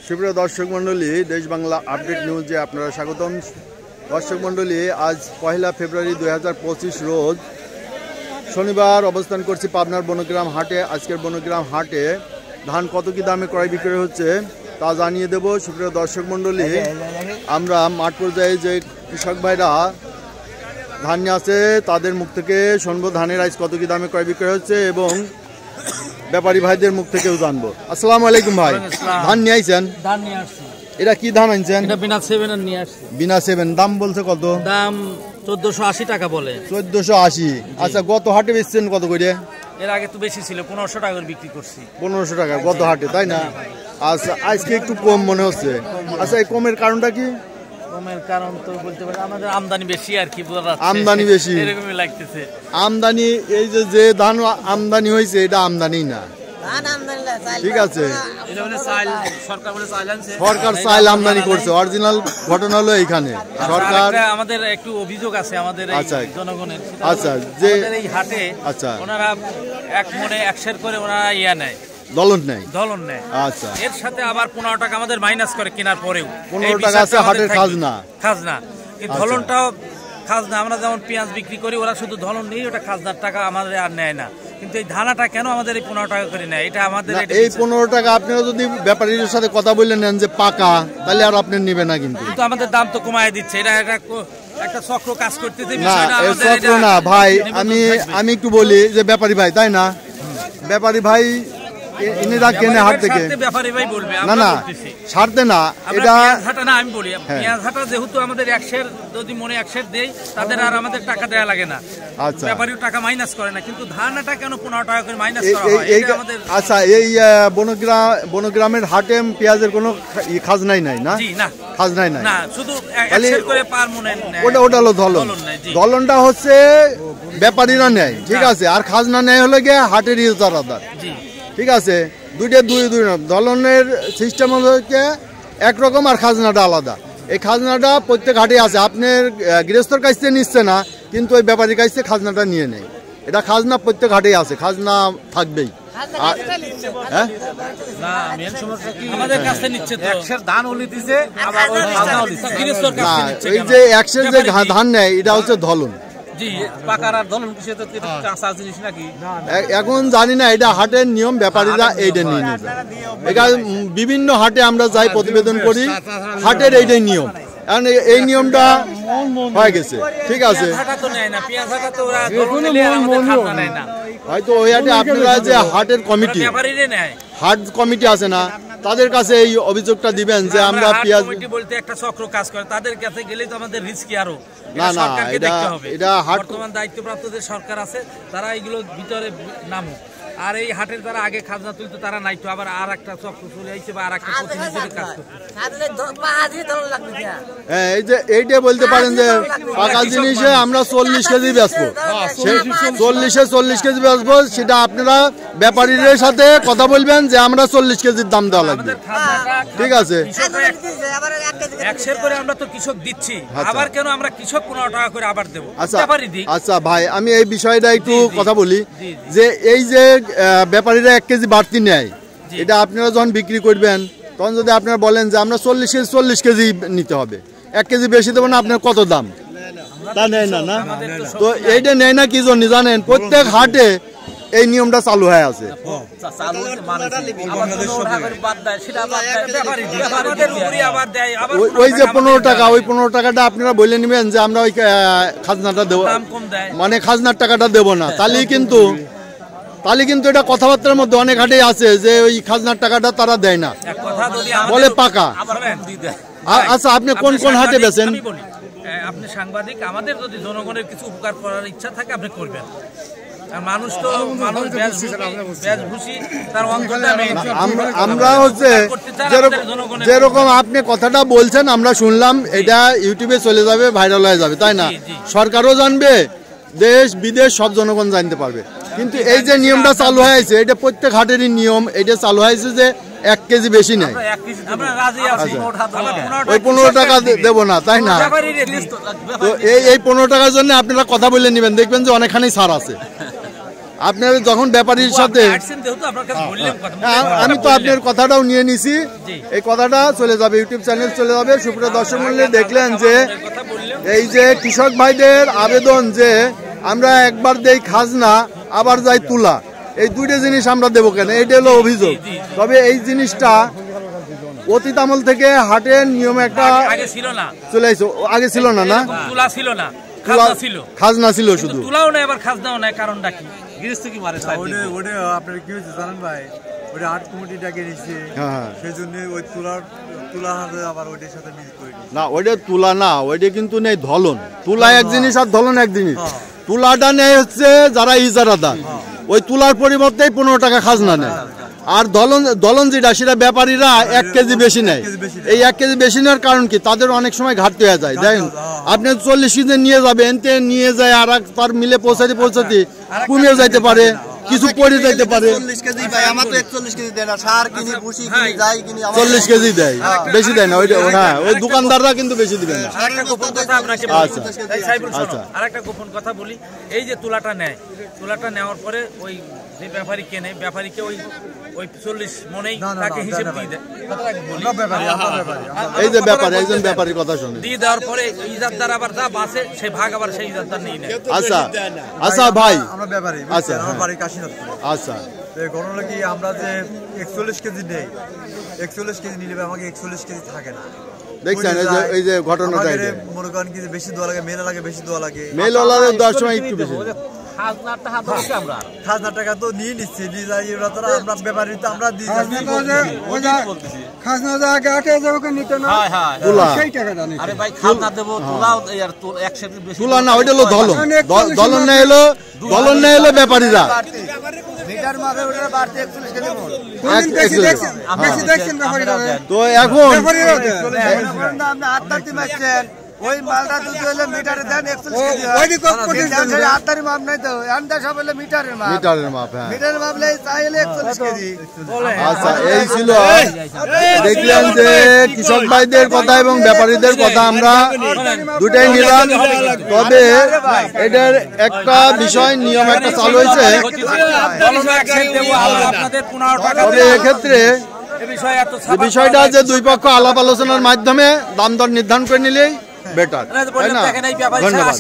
সুপ্রিয় দর্শক মণ্ডলী, দেশ বাংলা আপডেট নিউজে আপনারা স্বাগতম। দর্শক মণ্ডলী, আজ 1 ফেব্রুয়ারি 2025 রোজ শনিবার অবস্থান করছি পাবনার বনগ্রাম হাটে। আজকের বনগ্রাম হাটে ধান কত কি দামে ক্রয় বিক্রয় হচ্ছে তা জানিয়ে দেব। সুপ্রিয় দর্শক মণ্ডলী, আমরা মাঠ পর্যায়ে যে কৃষক ভাইরা ধান নিয়ে আছে তাদের মুখ থেকে শুনবো ধানের আজ কত কি দামে ক্রয় বিক্রয় হচ্ছে এবং ব্যাপারী ভাইদের মুখ থেকেও জানবো। আসসালামু আলাইকুম ভাই, ধান নিয়ে আইছেন? ধান নিয়ে আসছি। এটা কি ধান আনছেন? এটা বিনা 7 নিয়ে আসছি। বিনা 7 দাম বলছে কত? দাম 1480 টাকা বলে। 1480। আচ্ছা, গত হাটে বেচছেন কত করে? এর আগে তো বেশি ছিল, 1500 টাকা করে বিক্রি করছি। 1500 টাকা গত হাটে, তাই না? আচ্ছা, আজকে একটু কম মনে হচ্ছে। আচ্ছা, এই কমের কারণটা কি? কমের কারণ তো বলতে পারি আমাদের আমদানি বেশি আর কি, বোঝা যাচ্ছে। আমদানি বেশি, এরকমই লাগতেছে। আমদানি, এই যে ধান আমদানি হয়েছে এটা আমদানি না, ঠিক আছে? সরকার চাইল আমদানি করছে, অরিজিনাল ঘটনা হলো এইখানে সরকার। আমাদের একটু অভিযোগ আছে আমাদের জনগণের। আচ্ছা, যে এই হাটে আচ্ছা ওনারা এক মনে 100 করে ওনারা নেয়, দলন নেয়। আচ্ছা, এর সাথে আবার 15 টাকা আমাদের মাইনাস করে কেনার পরেও। 15 টাকা আছে হাটের খাজনা। এই ধলনটাও খাজনা। আমরা যেমন পেঁয়াজ বিক্রি করি, ওরা শুধু ধলন নেই, ওটা খাজনার টাকা আমাদের আর নেয় না। কিন্তু এই ধানাটা কেন আমাদের এই 15 টাকা করে নেয়? এটা আমাদের এই 15 টাকা আপনারা যদি ব্যাপারীর সাথে কথা বলে নেন যে পাকা, তাহলে আর আপনি নেবেন না। কিন্তু আমাদের দাম তো কমায় দিচ্ছে। এটা একটা চক্র কাজ করতেছে। না, এই চক্র না ভাই। আমি একটু বলি যে ব্যাপারী ভাই, তাই না? ব্যাপারী ভাই ইনেরা কেনে হাট থেকে। না না, ছাড়তে না, এটা আমি বলি পেঁয়াজ হাটা যেহেতু আমাদের 100 যদি মনে 100 দেই, তাদের আর আমাদের টাকা দেয়া লাগে না। আচ্ছা, ব্যাপারীও টাকা মাইনাস করে না, কিন্তু ধানটা কেন 15 টাকা করে মাইনাস করা হয়? আচ্ছা, এই বনগ্রামের হাটে পেঁয়াজের কোনো খাজনাই নাই না? জি না, খাজনাই নাই, শুধু 100 করে পার মনে। ওটা হলো ধলন। ধলনটা হচ্ছে ব্যাপারীরা নেয়, ঠিক আছে? আর খাজনা নেয় হলো গিয়ে হাটের ইজারাদার, ঠিক আছে? দুই ধলনের সিস্টেম হচ্ছে একরকম আর খাজনাটা আলাদা। এই খাজনাটা প্রত্যেক হাটে আছে। আপনার গৃহস্থর কাছ থেকে নিচ্ছে না, কিন্তু ওই ব্যাপারীর কাছ থেকে খাজনাটা নিয়ে নেয়। এটা খাজনা প্রত্যেক হাটেই আছে, খাজনা থাকবেই। এই যে 100 যে ধান নেয়, এটা হচ্ছে ধলন। এখন জানি না, এটা হাটের নিয়ম, ব্যাপারীরা এইটা নিয়ে নেবে। এখানে বিভিন্ন হাটে আমরা যাই, প্রতিবেদন করি, হাটের এইটাই নিয়ম। এই নিয়মটা হয়ে গেছে, ঠিক আছে? হয়তো ওই হাটে আপনারা যে হাটের কমিটি, হাট কমিটি আছে না, তাদের কাছে এই অভিযোগটা দিবেন যে আমরা পেঁয়াজ বলতে একটা চক্র কাজ করে, তাদের কাছে গেলেই তো আমাদের রিস্কি আরো। না, এটা হাট বর্তমান দায়িত্বপ্রাপ্ত যে সরকার আছে, তারা এগুলো ভিতরে নামুক। আর এই হাটের যারা আগে খাজনা তুলতো তারা নাই তো, আবার আর একটা চক্র চলে আইছে বা আর একটা প্রতিনিধির কাজ করতে। হ্যাঁ, এই যে এইটা বলতে পারেন যে পাকা জিনিসে আমরা 40 কেজি বেচবো, 40 কেজি বেচবো, সেটা আপনারা ব্যাপারীদের সাথে কথা বলবেন যে আমরা 40 কেজির দাম দেওয়া লাগবে, ঠিক আছে? 100 করে আমরা তো কৃষক দিচ্ছি, আবার কেন আমরা কৃষক 15 টাকা করে আবার দেবো? আচ্ছা ভাই, আমি এই বিষয়টা একটু কথা বলি যে এই যে ব্যাপারীরা 1 কেজি বাড়তি নেয়, এটা আপনারা যখন বিক্রি করবেন তখন যদি আপনারা বলেন যে আমরা 40 কেজি নিতে হবে, 1 কেজি বেশি দেবো না, আপনার কত দাম? তা নেয় না, না? তো এইটা নেয় না কি জন্য জানেন? প্রত্যেক হাটে এই নিয়মটা চালু হয়ে আছে। ওই যে 15 টাকা, ওই 15 টাকাটা আপনারা বলে নেবেন যে আমরা ওই খাজনাটা দেবো, মানে খাজনার টাকাটা দেবো না। তাহলে কিন্তু এটা কথাবার্তার মধ্যে অনেক হাটেই আছে যে ওই খাজনার টাকাটা তারা দেয় না, বলে পাকা। আচ্ছা, আপনি কোন কোন হাটে বেচেন? আপনি সাংবাদিক, আমাদের যদি জনগণের কিছু উপকার করার ইচ্ছা থাকে আপনি করবেন। আমরা হচ্ছে যেরকম আপনি কথাটা বলছেন আমরা শুনলাম, এটা ইউটিউবে চলে যাবে, ভাইরাল হয়ে যাবে, তাই না? সরকারও জানবে, দেশ বিদেশ সব জনগণ জানতে পারবে। কিন্তু এই যে নিয়মটা চালু হয়েছে, এটা প্রত্যেক হাটেরই নিয়ম। এটা চালু হয়েছে যে 1 কেজি বেশি নেয়, ওই 15 টাকা দেবো না, তাই না? তো এই 15 টাকার জন্য আপনারা কথা বলে নেবেন, দেখবেন যে অনেকখানি ছাড় আছে। আপনার যখন ব্যাপারীর সাথে আমি তো আপনার কথাটাও নিয়ে নিছি, এই কথাটা চলে যাবে ইউটিউব চ্যানেল চলে যাবে। সুপ্রিয় দর্শক মণ্ডলী, দেখলেন যে এই যে কৃষক ভাইদের আবেদন যে আমরা একবার দেই খাজনা আবার যাই তুলা, এই দুইটা জিনিস আমরা দেবো কেন, এটা হলো অভিযোগ। তবে এই জিনিসটা অতীত আমল থেকে হাটের নিয়মে একটা চলে আসছে, আগে ছিল না, না তুলা ছিল না, খাজনা ছিল শুধু, তুলাও নাই আবার খাজনাও নাই। কারণটা কি? গৃহস্থ কি মারে ওটা আপনার কি হয়েছে জানেন ভাই, ওটা আট কমিটিটাকে নিচ্ছে, সেই জন্য ওই তুলা হাতে আবার ওইটার সাথে মিল করে না, ওইটা তুলা না, ওইটা কিন্তু নেই ধলন। তুলা এক জিনিস আর ধলন এক জিনিস। তুলাটা নেই হচ্ছে যারা ইজারাদার, ওই তুলার পরিবর্তে 15 টাকা খাজনা নেয়। আর দলন যেটা সেটা ব্যাপারীরা 1 কেজি বেশি নেয়। এই 1 কেজি বেশি নেওয়ার কারণ কি, তাদের অনেক সময় ঘাটতি হয়ে যায়। দেখেন আপনি 40 কেজি নিয়ে যাবেন, নিয়ে যায় আর তার মিলে পৌঁছাতে কমিয়ে যাইতে পারে, কিছু পড়ে যাইতে পারে। 40 কেজি দেয়, বেশি দেয় না। হ্যাঁ, ওই দোকানদাররা কিন্তু বেশি দিবে না। আরেকটা গোপন কথা বলি, এই যে তুলাটা নেয়, তুলাটা নেওয়ার পরে ওই যে ব্যাপারী কেনে, ব্যাপারীকে ওই 40 মনেই তাকে হিসেব দিয়ে দেয়। এই যে ব্যাপারী, একজন ব্যাপারীর কথা শুনে দিয়ে দেওয়ার পরে ইজাদদার আবার যা বাসে সেই ভাগ আবার সেই ইজাদদার নিয়ে নেয়। আচ্ছা আচ্ছা ভাই, আমরা ব্যাপারী, আচ্ছা আমার বাড়ি কাশীনাথপুর। আচ্ছা, ঘটনা কি, আমরা যে 41 কেজি নেই, 41 কেজি নিলে আমাকে 41 কেজি থাকে না। দেখছেন এই যে ঘটনাটা, মনে করেন কি বেশি দোয়া লাগে, মেলা লাগে, বেশি দোয়া লাগে, মেল ওলাদের 10 সময় একটু বেশি। খাজনা টাকা তো নিয়ে নিচ্ছে, দিয়ে যাই আমরা ব্যাপারী তো আমরা দিয়ে খাজনা আগে 8,000 নিতে না, সেই টাকাটা নিতে। আরে ভাই খাজনা দেবো, তুলাও আর তোর 100 বেশি তুলা না, ওইটা হলো ধলন। ধলন না এলো ব্যাপারীরা মিটার মাঝে ওটা বাড়তে 41 কেজি মন। বেশি দেখছেন ব্যাপারীরা তো এখন আপনি আত্মাতি মারছেন, ওই মালটা দুধ হলে মিটারে দেন 41 কেজি হয়। আত্মারি মাপ নাই তো, আন্দাজ সব হলে মিটারের মাপ। মিটারের মাপ, হ্যাঁ, মিটারের মাপ লে চাইলে 41 কেজি। আচ্ছা, এই ছিল, দেখলেন যে কৃষক ভাইদের কথা এবং ব্যাপারীদের কথা আমরা দুটাই নিলাম। তবে এটার একটা বিষয় নিয়ম একটা চালু হয়েছে, তবে এক্ষেত্রে বিষয়টা যে দুই পক্ষ আলাপ আলোচনার মাধ্যমে দাম দর নির্ধারণ করে নিলেই বেটার, তাই না? ধন্যবাদ।